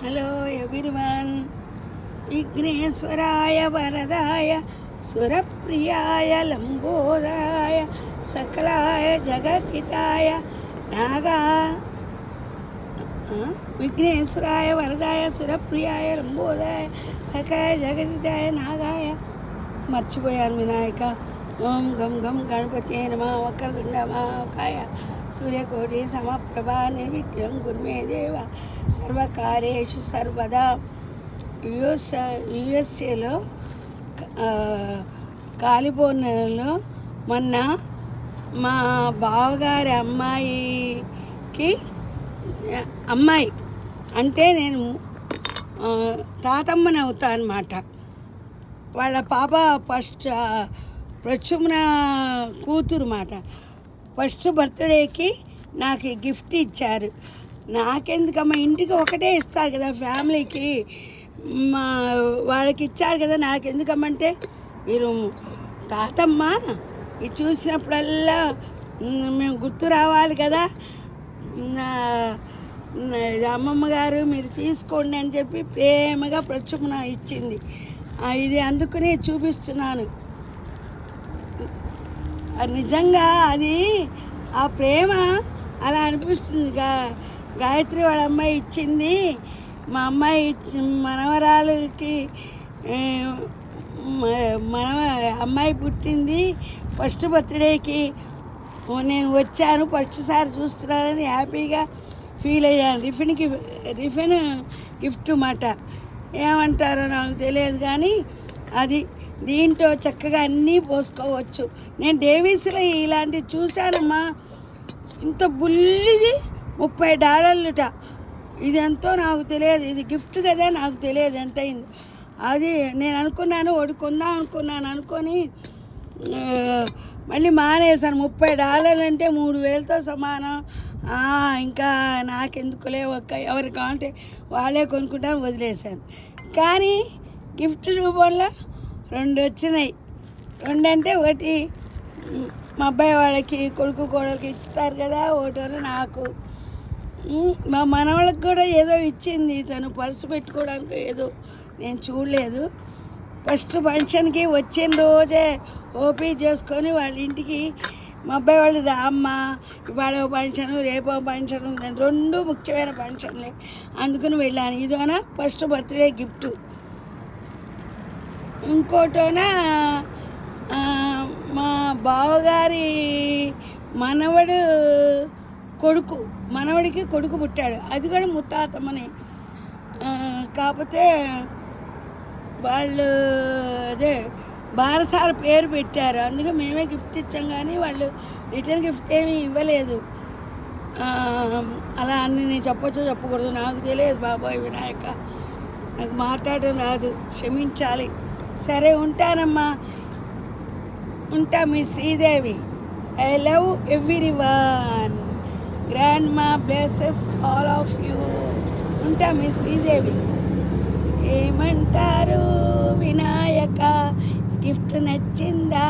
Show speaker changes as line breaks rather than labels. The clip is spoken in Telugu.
Hello everyone. విఘ్నేశ్వరాయ వరదాయ సురప్రియాయ లంబోదరాయ సకలాయ జగద్హితాయ నాగా విఘ్నేశ్వరాయ వరదాయ సురప్రియాయ లంబోదరాయ సకలాయ జగద్హితాయ నాగాయ. మర్చిపోయాను వినాయక. ఓం గం గం గణపతి నమః. వక్రతుండ మహాకాయ సూర్యకోటి సమప్రభ నిర్విఘ్నం కుర్మే దేవ సర్వకార్యేషు సర్వదా. యుఎస్ఏలో కాలిఫోర్నియాలో మొన్న మా బావగారి అమ్మాయి అంటే నేను తాతమ్మని అవుతా అన్నమాట. వాళ్ళ పాప ప్రచుమ్న కూతురు మాట. ఫస్ట్ బర్త్డేకి నాకు గిఫ్ట్ ఇచ్చారు. నాకెందుకమ్మా, ఇంటికి ఒకటే ఇస్తారు కదా ఫ్యామిలీకి, వాళ్ళకి ఇచ్చారు కదా, నాకెందుకమ్మంటే మీరు తాతమ్మ ఇది చూసినప్పుడల్లా మేము గుర్తు రావాలి కదా, అమ్మమ్మ గారు మీరు తీసుకోండి అని చెప్పి ప్రేమగా ప్రచుమ్న ఇచ్చింది. ఇది అందుకుని చూపిస్తున్నాను. నిజంగా అది ఆ ప్రేమ అలా అనిపిస్తుంది. గాయత్రి వాళ్ళ అమ్మాయి ఇచ్చింది, మా అమ్మాయి మనవరాలకి అమ్మాయి పుట్టింది. ఫస్ట్ బర్త్డేకి నేను వచ్చాను, ఫస్ట్ సారి చూస్తున్నానని హ్యాపీగా ఫీల్ అయ్యాను. రిఫిన్ గిఫ్ట్ మాట ఏమంటారో నాకు తెలియదు, కానీ అది దీంట్లో చక్కగా అన్నీ పోసుకోవచ్చు. నేను డేవిస్లో ఇలాంటివి చూశానమ్మా. ఇంత బుల్లిది $30. ఇది ఎంతో నాకు తెలియదు, ఇది గిఫ్ట్ కదా, నాకు తెలియదు ఎంత అయింది. అది నేను అనుకున్నాను ఒకటి కొందాం అనుకొని మళ్ళీ మానేసాను. $30 అంటే 3,000తో సమానం. ఇంకా నాకెందుకులే, ఎవరు కావాలంటే వాళ్ళే కొనుక్కుంటాను వదిలేశాను. కానీ గిఫ్ట్ రూపంలో 2 వచ్చినాయి. 2 అంటే ఒకటి మా అబ్బాయి వాళ్ళకి కొడుకు కోడలికి ఇస్తారు కదా, ఒకటి నాకు. మా మనవాళ్ళకి కూడా ఏదో ఇచ్చింది తను, పర్సు పెట్టుకోవడానికి ఏదో, నేను చూడలేదు. ఫస్ట్ ఫంక్షన్కి వచ్చిన రోజే ఓపీ చేసుకొని వాళ్ళ ఇంటికి మా అబ్బాయి వాళ్ళు అమ్మ ఇవాళ ఫంక్షను రేపో ఫంక్షన్ ఉందని, 2 ముఖ్యమైన ఫంక్షన్లే, అందుకుని వెళ్ళాను. ఇదోనా ఫస్ట్ బర్త్డే గిఫ్ట్. ఇంకోటోనా మా బావగారి మనవడికి కొడుకు పుట్టాడు. అది కూడా ముత్తాతమ్మని. కాకపోతే వాళ్ళు అదే బారసాల పేరు పెట్టారు, అందుకే మేమే గిఫ్ట్ ఇచ్చాం, కానీ వాళ్ళు రిటర్న్ గిఫ్ట్ ఏమీ ఇవ్వలేదు. అలా అన్ని నేను చెప్పొచ్చో చెప్పకూడదు నాకు తెలియదు బాబాయ్ వినాయక, నాకు మాట్లాడడం రాదు, క్షమించాలి. సరే ఉంటానమ్మా, ఉంటా. మీ Sridevi. I love everyone. Grandma blesses all of you. ఉంటా మీ శ్రీదేవి. ఏమంటారు వినాయక, గిఫ్ట్ నచ్చిందా?